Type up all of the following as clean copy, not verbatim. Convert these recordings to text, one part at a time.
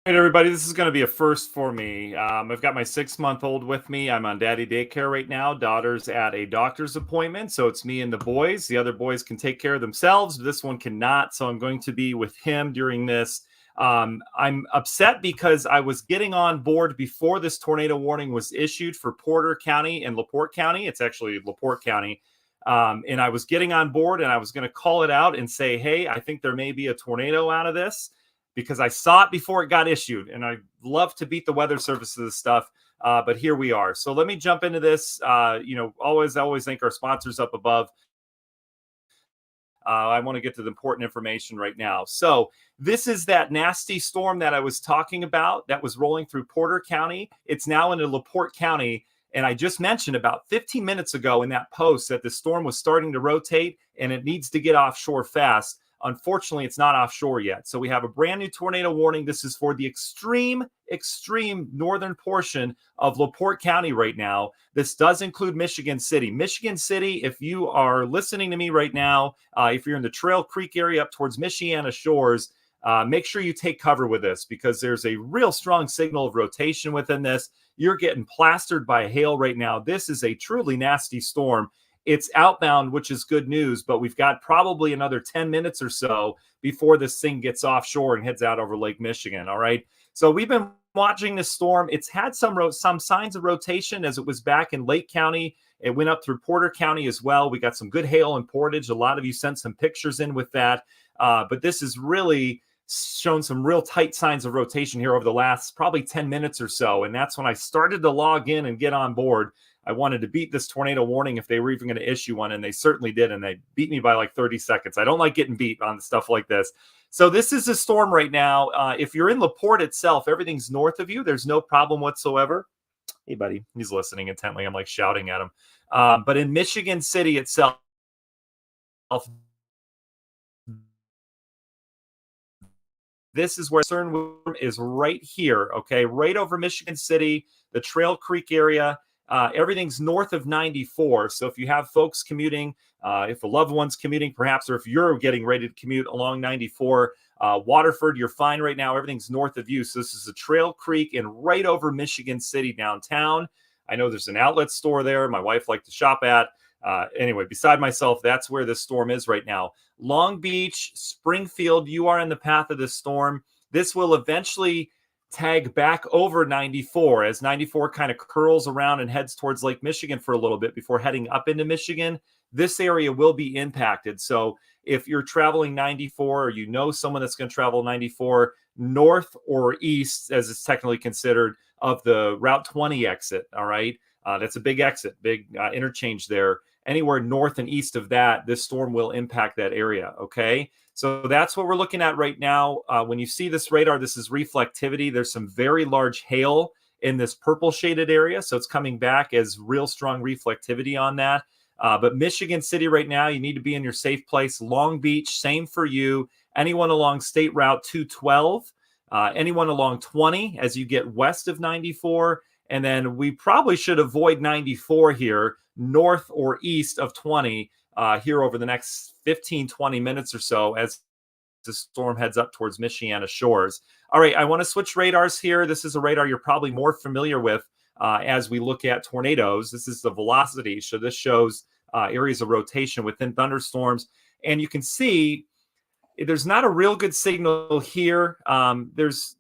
Hey everybody, this is going to be a first for me. I've got my 6-month-old with me. I'm on daddy daycare right now. Daughter's at a doctor's appointment, so it's me and the boys. The other boys can take care of themselves, but this one cannot, so I'm going to be with him during this. I'm upset because I was getting on board before this tornado warning was issued for Porter County and LaPorte County. It's actually LaPorte County. And I was getting on board and I was going to call it out and say, hey, I think there may be a tornado out of this, because I saw it before it got issued, and I love to beat the weather service of this stuff. But here we are. So let me jump into this. Always thank our sponsors up above. I want to get to the important information right now. So this is that nasty storm that I was talking about that was rolling through Porter County. It's now into LaPorte County. And I just mentioned about 15 minutes ago in that post that the storm was starting to rotate and it needs to get offshore fast. Unfortunately, it's not offshore yet. So we have a brand new tornado warning. This is for the extreme northern portion of LaPorte County right now. This does include Michigan City. Michigan City, if you are listening to me right now, if you're in the Trail Creek area up towards Michiana Shores, make sure you take cover with this, because there's a real strong signal of rotation within this. You're getting plastered by hail right now. This is a truly nasty storm. It's outbound, which is good news, but we've got probably another 10 minutes or so before this thing gets offshore and heads out over Lake Michigan. All right. So we've been watching this storm. It's had some signs of rotation as it was back in Lake County. It went up through Porter County as well. We got some good hail and portage. A lot of you sent some pictures in with that. But this has really shown some real tight signs of rotation here over the last probably 10 minutes or so. And that's when I started to log in and get on board. I wanted to beat this tornado warning if they were even going to issue one, and they certainly did, and they beat me by like 30 seconds. I don't like getting beat on stuff like this. So this is a storm right now. If you're in LaPorte itself, everything's north of you. There's no problem whatsoever. Hey, buddy, he's listening intently. I'm like shouting at him. But in Michigan City itself, this is where CERN is right here, okay? Right over Michigan City, the Trail Creek area. Everything's north of 94. So if you have folks commuting, if a loved one's commuting, perhaps, or if you're getting ready to commute along 94, Waterford, you're fine right now. Everything's north of you. So this is a Trail Creek and right over Michigan City downtown. I know there's an outlet store there my wife liked to shop at. Anyway, beside myself, that's where this storm is right now. Long Beach, Springfield, you are in the path of this storm. This will eventually tag back over 94 as 94 kind of curls around and heads towards Lake Michigan for a little bit before heading up into Michigan. This area will be impacted. So if you're traveling 94, or you know someone that's going to travel 94 north or east, as it's technically considered, of the Route 20 exit, all right, that's a big exit, big interchange there. Anywhere north and east of that, this storm will impact that area, okay? So that's what we're looking at right now. When you see this radar, this is reflectivity. There's some very large hail in this purple shaded area. So it's coming back as real strong reflectivity on that. But Michigan City right now, you need to be in your safe place. Long Beach, same for you. Anyone along State Route 212, anyone along 20 as you get west of 94. And then we probably should avoid 94 here, north or east of 20 here over the next 15, 20 minutes or so as the storm heads up towards Michiana Shores. All right, I want to switch radars here. This is a radar you're probably more familiar with as we look at tornadoes. This is the velocity. So this shows areas of rotation within thunderstorms. And you can see there's not a real good signal here. There's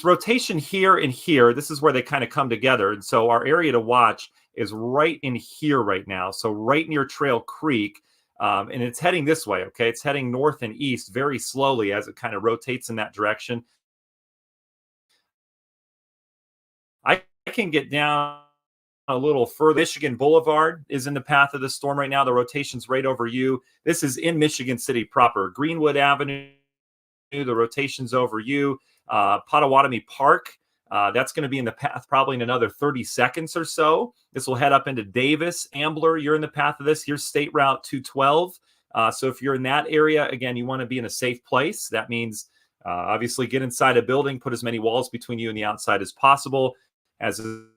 rotation here and here. This is where they kind of come together. And so our area to watch is right in here right now. So right near Trail Creek. And it's heading this way, okay? It's heading north and east very slowly as it kind of rotates in that direction. I can get down a little further. Michigan Boulevard is in the path of the storm right now. The rotation's right over you. This is in Michigan City proper. Greenwood Avenue, the rotation's over you. Potawatomi Park, that's going to be in the path probably in another 30 seconds or so. This will head up into Davis. Ambler, you're in the path of this. Here's State Route 212. So if you're in that area, again, you want to be in a safe place. That means obviously get inside a building, put as many walls between you and the outside as possible as the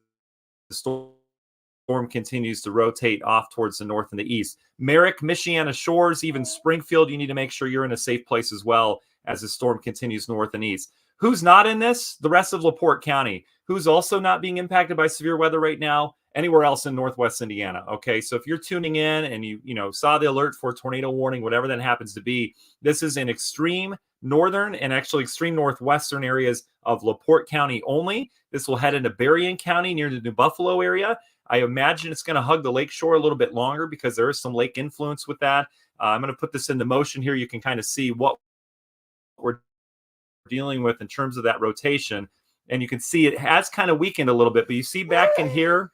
storm continues to rotate off towards the north and the east. Merrick, Michiana Shores, even Springfield, you need to make sure you're in a safe place as well as the storm continues north and east. Who's not in this? The rest of LaPorte County. Who's also not being impacted by severe weather right now? Anywhere else in Northwest Indiana. Okay, so if you're tuning in and you saw the alert for tornado warning, whatever that happens to be, this is in extreme northern and actually extreme northwestern areas of LaPorte County only. This will head into Berrien County near the New Buffalo area. I imagine it's going to hug the lakeshore a little bit longer because there is some lake influence with that. I'm going to put this into motion here. You can kind of see what we're dealing with in terms of that rotation. And you can see it has kind of weakened a little bit, but you see back in here,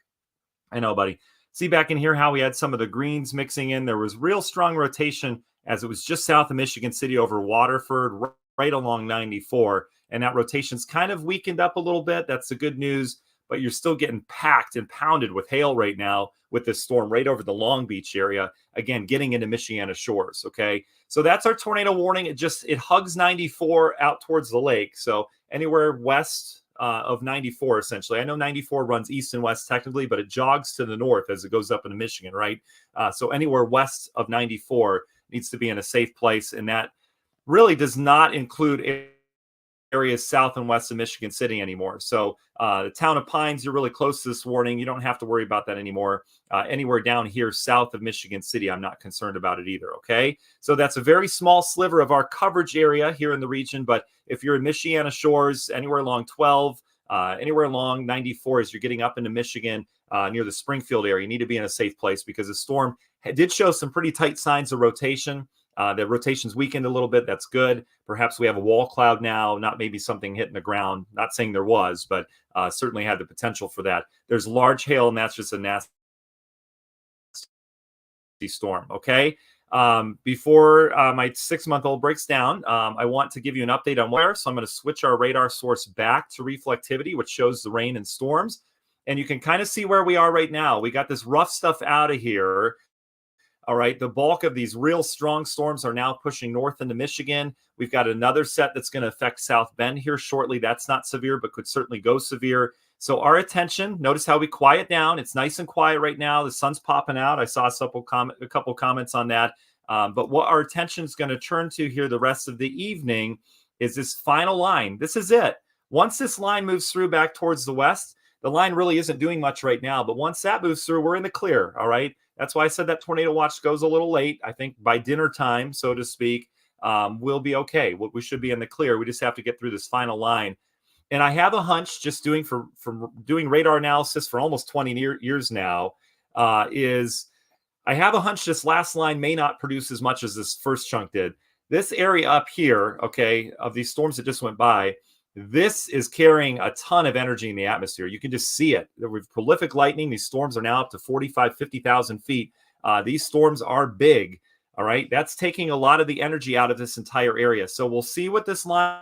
I know, buddy. See back in here how we had some of the greens mixing in. There was real strong rotation as it was just south of Michigan City over Waterford, right along 94. And that rotation's kind of weakened up a little bit. That's the good news. But you're still getting packed and pounded with hail right now with this storm right over the Long Beach area. Again, getting into Michiana shores, okay? So that's our tornado warning. It hugs 94 out towards the lake. So anywhere west of 94, essentially. I know 94 runs east and west technically, but it jogs to the north as it goes up into Michigan, right? So anywhere west of 94 needs to be in a safe place, and that really does not include areas south and west of Michigan City anymore. So the town of Pines, you're really close to this warning. You don't have to worry about that anymore. Anywhere down here south of Michigan City, I'm not concerned about it either, okay? So that's a very small sliver of our coverage area here in the region, but if you're in Michiana shores, anywhere along 12, anywhere along 94 as you're getting up into Michigan near the Springfield area, you need to be in a safe place because the storm did show some pretty tight signs of rotation. The rotation's weakened a little bit. That's good. Perhaps we have a wall cloud now, not maybe something hitting the ground. Not saying there was, but certainly had the potential for that. There's large hail, and that's just a nasty storm, okay? Before my 6-month-old breaks down, I want to give you an update on weather. So I'm going to switch our radar source back to reflectivity, which shows the rain and storms. And you can kind of see where we are right now. We got this rough stuff out of here. All right, the bulk of these real strong storms are now pushing north into Michigan. We've got another set that's going to affect South Bend here shortly. That's not severe, but could certainly go severe. So our attention, notice how we quiet down. It's nice and quiet right now. The sun's popping out. I saw a couple comments on that. But what our attention is going to turn to here the rest of the evening is this final line. This is it. Once this line moves through back towards the west, the line really isn't doing much right now. But once that moves through, we're in the clear, all right? That's why I said that tornado watch goes a little late. I think by dinner time, so to speak, we'll be okay. We should be in the clear. We just have to get through this final line. And I have a hunch, just doing doing radar analysis for almost 20 years now, is I have a hunch this last line may not produce as much as this first chunk did. This area up here, okay, of these storms that just went by, this is carrying a ton of energy in the atmosphere. You can just see it. With prolific lightning, these storms are now up to 45, 50,000 feet. These storms are big, all right? That's taking a lot of the energy out of this entire area. So we'll see what this line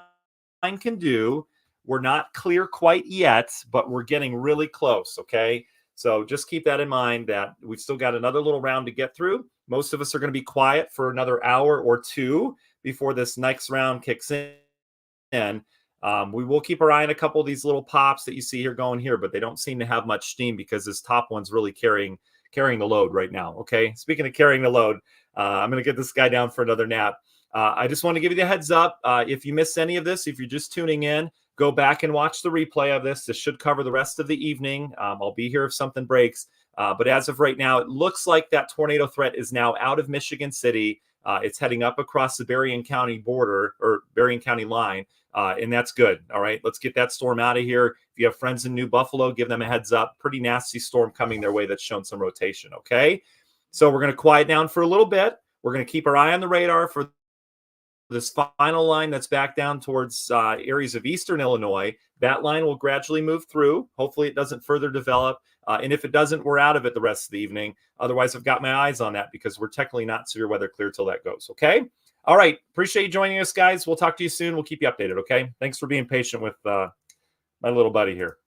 can do. We're not clear quite yet, but we're getting really close, okay? So just keep that in mind that we've still got another little round to get through. Most of us are going to be quiet for another hour or two before this next round kicks in. We will keep our eye on a couple of these little pops that you see here going here, but they don't seem to have much steam because this top one's really carrying the load right now. Okay. Speaking of carrying the load, I'm going to get this guy down for another nap. I just want to give you the heads up. If you miss any of this, if you're just tuning in, go back and watch the replay of this. This should cover the rest of the evening. I'll be here if something breaks. But as of right now, it looks like that tornado threat is now out of Michigan City. It's heading up across the Berrien County border or Berrien County line. And that's good. All right, let's get that storm out of here. If you have friends in New Buffalo, give them a heads up. Pretty nasty storm coming their way that's shown some rotation, okay? So we're going to quiet down for a little bit. We're going to keep our eye on the radar for this final line that's back down towards areas of eastern Illinois. That line will gradually move through. Hopefully it doesn't further develop. And if it doesn't, we're out of it the rest of the evening. Otherwise, I've got my eyes on that because we're technically not severe weather clear till that goes, okay? All right. Appreciate you joining us, guys. We'll talk to you soon. We'll keep you updated, okay? Thanks for being patient with my little buddy here.